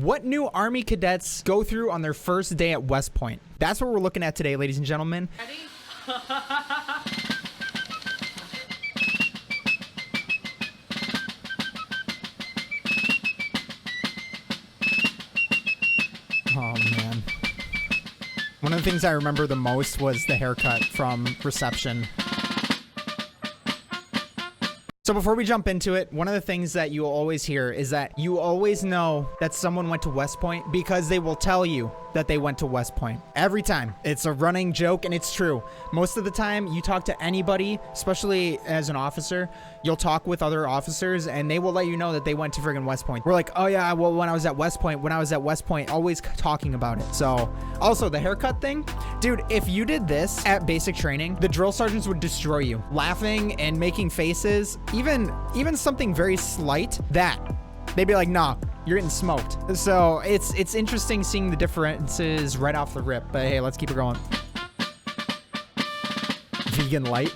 what new Army cadets go through on their first day at West Point. That's what we're looking at today, ladies and gentlemen. Ready? Oh, man. One of the things I remember the most was the haircut from reception. So before we jump into it, one of the things that you'll always hear is that you always know that someone went to West Point because they will tell you that they went to West Point. Every time. It's a running joke, and it's true. Most of the time, you talk to anybody, especially as an officer, you'll talk with other officers, and they will let you know that they went to friggin' West Point. We're like, oh yeah, well, when I was at West Point, always talking about it. So, also, the haircut thing. Dude, if you did this at basic training, the drill sergeants would destroy you. Laughing and making faces, even something very slight, that they'd be like, nah, you're getting smoked. So it's interesting seeing the differences right off the rip, but hey, let's keep it going. Vegan light.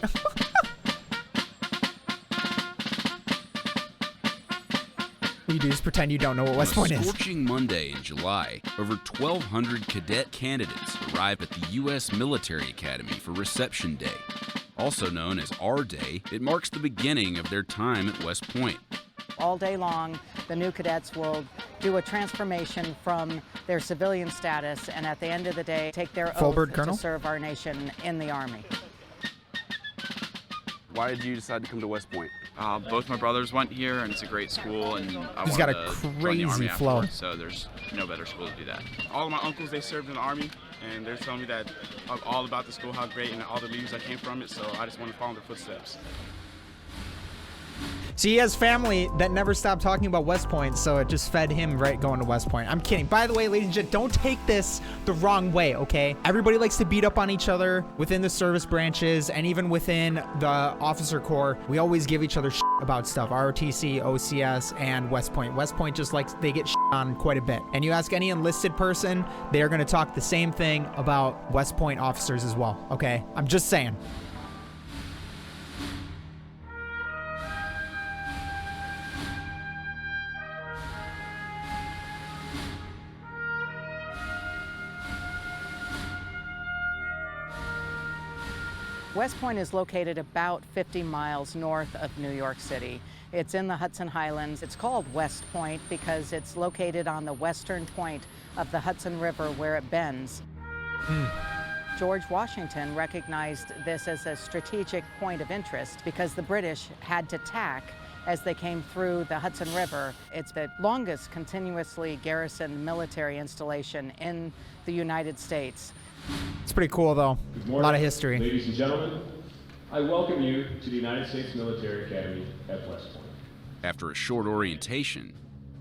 What you do is pretend you don't know what West Point is. On a scorching Monday in July, over 1,200 cadet candidates arrived at the U.S. Military Academy for Reception Day. Also known as R Day, it marks the beginning of their time at West Point. All day long, the new cadets will do a transformation from their civilian status, and at the end of the day, take their oath to serve our nation in the Army. Why did you decide to come to West Point? Both my brothers went here, and it's a great school, and I He's got a crazy flow. So there's no better school to do that. All of my uncles, they served in the Army, and they're telling me that all about the school, how great, and all the leaders that came from it, so I just want to follow in their footsteps. So he has family that never stopped talking about West Point, so it just fed him right going to West Point. I'm kidding. By the way, ladies and gentlemen, don't take this the wrong way, okay? Everybody likes to beat up on each other within the service branches and even within the officer corps. We always give each other shit about stuff. ROTC, OCS, and West Point. West Point just likes, they get shit on quite a bit. And you ask any enlisted person, they are going to talk the same thing about West Point officers as well, okay? I'm just saying. West Point is located about 50 miles north of New York City. It's in the Hudson Highlands. It's called West Point because it's located on the western point of the Hudson River where it bends. George Washington recognized this as a strategic point of interest because the British had to tack as they came through the Hudson River. It's the longest continuously garrisoned military installation in the United States. It's pretty cool, though. A lot of history. Ladies and gentlemen, I welcome you to the United States Military Academy at West Point. After a short orientation,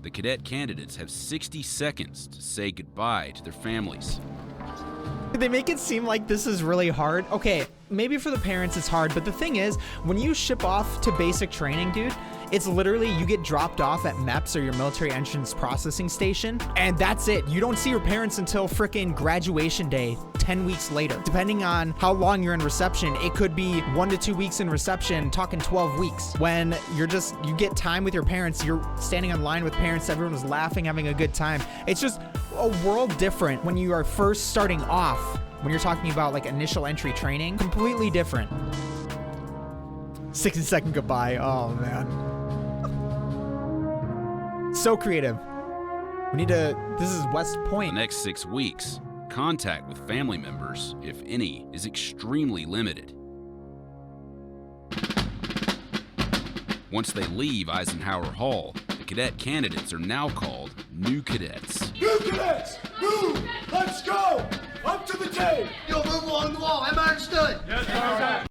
the cadet candidates have 60 seconds to say goodbye to their families. They make it seem like this is really hard. Okay, maybe for the parents it's hard, but the thing is, when you ship off to basic training, dude, it's literally you get dropped off at MEPS or your military entrance processing station, and that's it. You don't see your parents until frickin' graduation day 10 weeks later. Depending on how long you're in reception, it could be 1 to 2 weeks in reception, talking 12 weeks. When you get time with your parents, you're standing in line with parents, everyone is laughing, having a good time. It's just a world different when you are first starting off, when you're talking about like initial entry training, completely different. 60-second goodbye, oh man. So creative. This is West Point. The next 6 weeks, contact with family members, if any, is extremely limited. Once they leave Eisenhower Hall, the cadet candidates are now called New Cadets. New Cadets! Move! Let's go! Up to the tape! You'll move along the wall, am I understood? Yes, sir.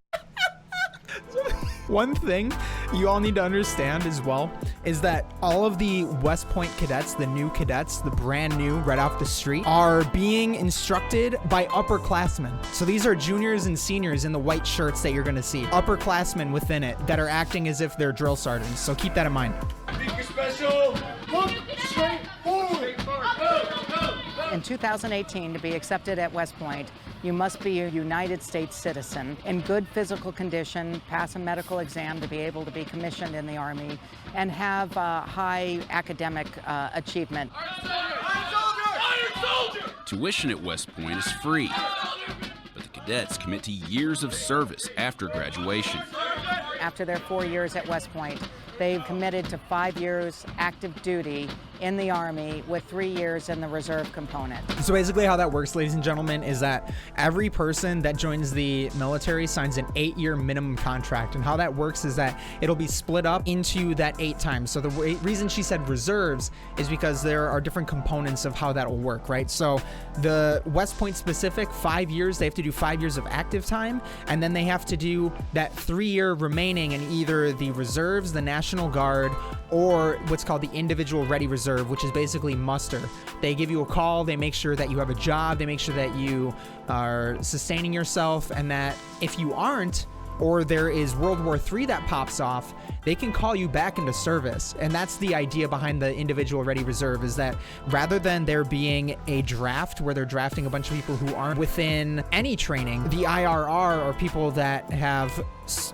One thing you all need to understand as well is that all of the West Point cadets, the new cadets, the brand new right off the street, are being instructed by upperclassmen. So these are juniors and seniors in the white shirts that you're going to see. Upperclassmen within it that are acting as if they're drill sergeants. So keep that in mind. Speaker special, look straight forward. In 2018, to be accepted at West Point, you must be a United States citizen, in good physical condition, pass a medical exam to be able to be commissioned in the Army, and have high academic achievement. Tuition at West Point is free, but the cadets commit to years of service after graduation. After their 4 years at West Point, they've committed to 5 years active duty in the Army with 3 years in the reserve component. So basically how that works, ladies and gentlemen, is that every person that joins the military signs an 8-year minimum contract. And how that works is that it'll be split up into that 8 times. So the reason she said reserves is because there are different components of how that will work, right? So the West Point specific 5 years, they have to do 5 years of active time, and then they have to do that 3-year remaining in either the reserves, the National Guard, or what's called the individual ready reserve, which is basically muster. They give you a call, they make sure that you have a job, they make sure that you are sustaining yourself, and that if you aren't, or there is World War III that pops off, they can call you back into service. And that's the idea behind the individual ready reserve, is that rather than there being a draft where they're drafting a bunch of people who aren't within any training, the IRR are people that have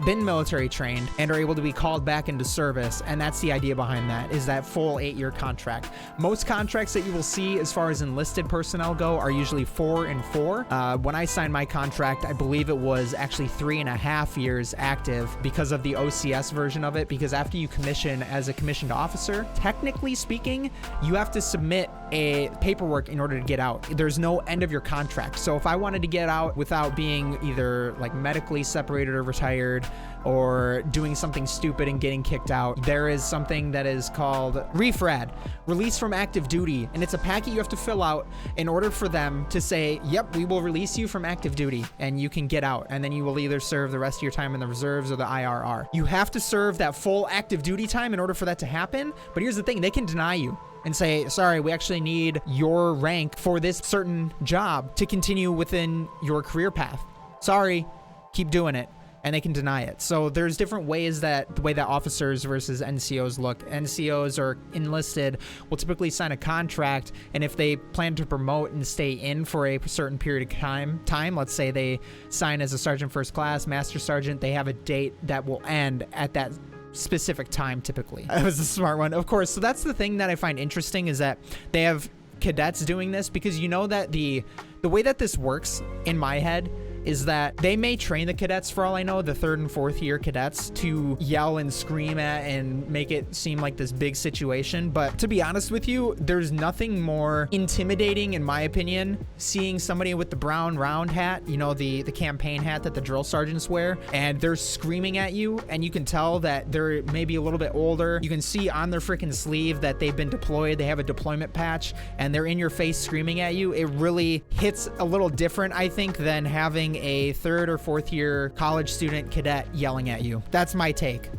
been military trained and are able to be called back into service. And that's the idea behind that, is that full 8-year contract. Most contracts that you will see as far as enlisted personnel go are usually 4 and 4. When I signed my contract, I believe it was actually 3.5 years active because of the OCS version of it, because after you commission as a commissioned officer, technically speaking, you have to submit a paperwork in order to get out. There's no end of your contract. So if I wanted to get out without being either like medically separated or retired or doing something stupid and getting kicked out, there is something that is called REFRAD, release from active duty. And it's a packet you have to fill out in order for them to say, yep, we will release you from active duty and you can get out. And then you will either serve the rest of your time in the reserves or the IRR. You have to serve that full active duty time in order for that to happen. But here's the thing, they can deny you and say, sorry, we actually need your rank for this certain job to continue within your career path. Sorry, keep doing it. And they can deny it. So there's different ways that the way that officers versus NCOs look. NCOs or enlisted will typically sign a contract, and if they plan to promote and stay in for a certain period of time, let's say they sign as a sergeant first class, master sergeant, they have a date that will end at that specific time typically. That was a smart one, of course. So that's the thing that I find interesting, is that they have cadets doing this, because you know that the way that this works in my head is that they may train the cadets, for all I know, the 3rd and 4th year cadets, to yell and scream at and make it seem like this big situation. But to be honest with you, there's nothing more intimidating, in my opinion, seeing somebody with the brown round hat, you know, the campaign hat that the drill sergeants wear, and they're screaming at you, and you can tell that they're maybe a little bit older. You can see on their freaking sleeve that they've been deployed, they have a deployment patch, and they're in your face screaming at you. It really hits a little different, I think, than having a 3rd or 4th year college student cadet yelling at you. That's my take.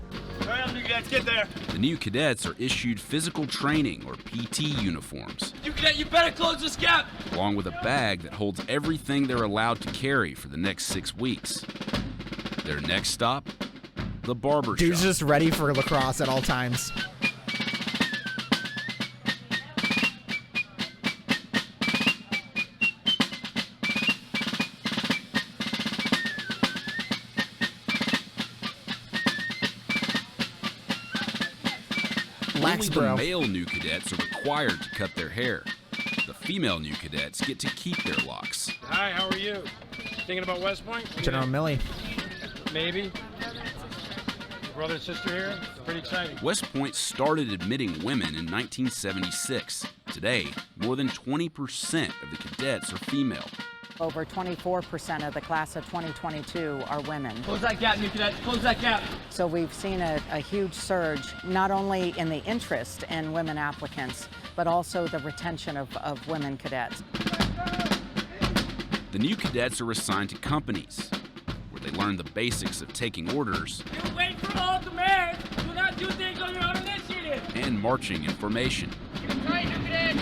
All right, you guys get there. The new cadets are issued physical training, or PT uniforms, You cadet, you better close this gap. along with a bag that holds everything they're allowed to carry for the next 6 weeks. Their next stop, the barber Dude's shop. just ready for lacrosse at all times. Only the male new cadets are required to cut their hair. The female new cadets get to keep their locks. Hi, how are you? Thinking about West Point? General Milley. Maybe. Brother and sister here? It's pretty exciting. West Point started admitting women in 1976. Today, more than 20% of the cadets are female. Over 24% of the class of 2022 are women. Close that gap, new cadet. Close that gap. So we've seen a huge surge, not only in the interest in women applicants, but also the retention of women cadets. The new cadets are assigned to companies, where they learn the basics of taking orders You wait for all commands. Do not do things on your own initiative. and marching in formation. Right, new cadet.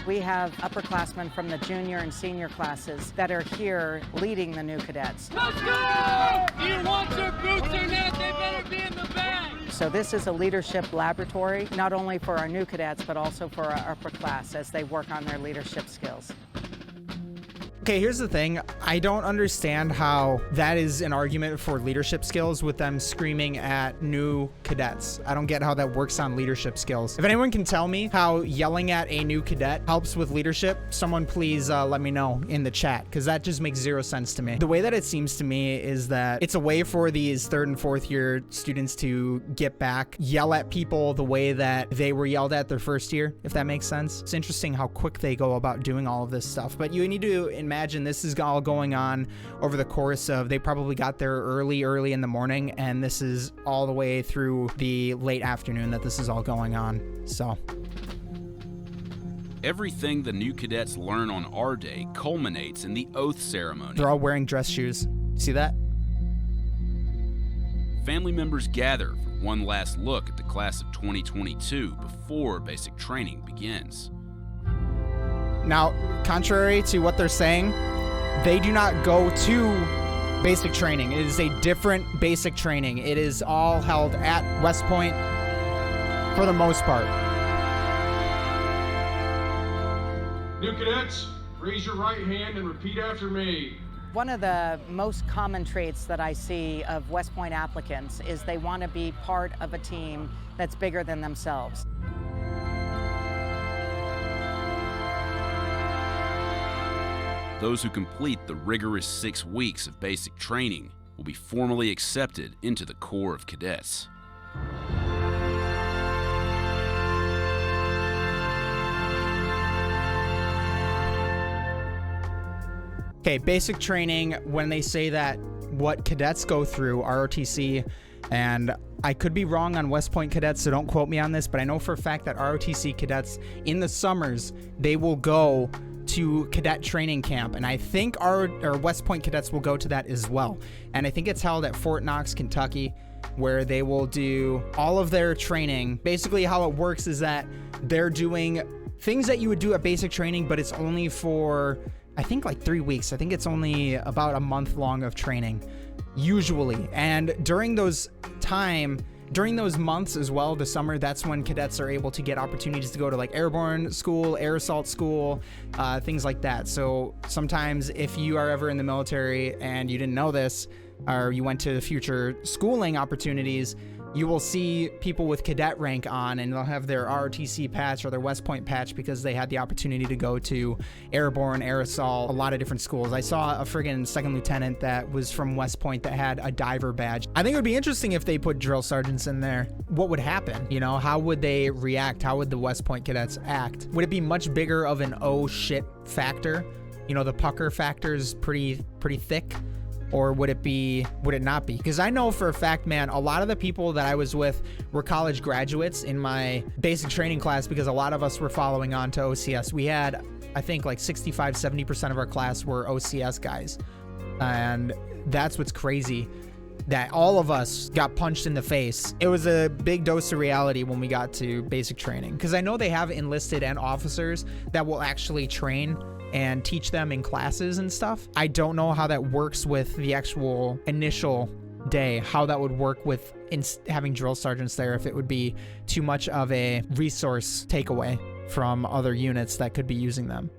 We have upperclassmen from the junior and senior classes that are here leading the new cadets. Let's go! Do you want your boots or not? They better be in the bag. So this is a leadership laboratory, not only for our new cadets, but also for our upper class as they work on their leadership skills. Okay, here's the thing. I don't understand how that is an argument for leadership skills with them screaming at new cadets. I don't get how that works on leadership skills. If anyone can tell me how yelling at a new cadet helps with leadership, someone please let me know in the chat, because that just makes zero sense to me. The way that it seems to me is that it's a way for these 3rd and 4th year students to get back, yell at people the way that they were yelled at their first year, if that makes sense. It's interesting how quick they go about doing all of this stuff, but you need to imagine this is all going on over the course of, they probably got there early in the morning, and this is all the way through the late afternoon that this is all going on. So everything the new cadets learn on our day culminates in the oath ceremony. They're all wearing dress shoes. See that? Family members gather for one last look at the class of 2022 before basic training begins. Now, contrary to what they're saying, they do not go to basic training. It is a different basic training. It is all held at West Point for the most part. New cadets, raise your right hand and repeat after me. One of the most common traits that I see of West Point applicants is they want to be part of a team that's bigger than themselves. Those who complete the rigorous 6 weeks of basic training will be formally accepted into the Corps of Cadets. Okay, basic training, when they say that what cadets go through, ROTC, and I could be wrong on West Point cadets, so don't quote me on this, but I know for a fact that ROTC cadets, in the summers, they will go to cadet training camp, and I think our West Point cadets will go to that as well. And I think it's held at Fort Knox, Kentucky, where they will do all of their training. Basically, how it works is that they're doing things that you would do at basic training, but it's only for, I think, like 3 weeks. I think it's only about a month long of training, usually. And during those months as well, the summer, that's when cadets are able to get opportunities to go to like airborne school, air assault school, things like that. So sometimes if you are ever in the military and you didn't know this, or you went to future schooling opportunities, you will see people with cadet rank on, and they'll have their ROTC patch or their West Point patch because they had the opportunity to go to airborne, air assault, a lot of different schools. I saw a friggin' second lieutenant that was from West Point that had a diver badge. I think it would be interesting if they put drill sergeants in there. What would happen? You know, how would they react? How would the West Point cadets act? Would it be much bigger of an oh shit factor? You know, the pucker factor is pretty thick. Or would it not be? Because I know for a fact, man, a lot of the people that I was with were college graduates in my basic training class, because a lot of us were following on to OCS. We had, I think, like 65-70% of our class were OCS guys. And that's what's crazy, that all of us got punched in the face. It was a big dose of reality when we got to basic training, because I know they have enlisted and officers that will actually train and teach them in classes and stuff. I don't know how that works with the actual initial day, how that would work with having drill sergeants there, if it would be too much of a resource takeaway from other units that could be using them.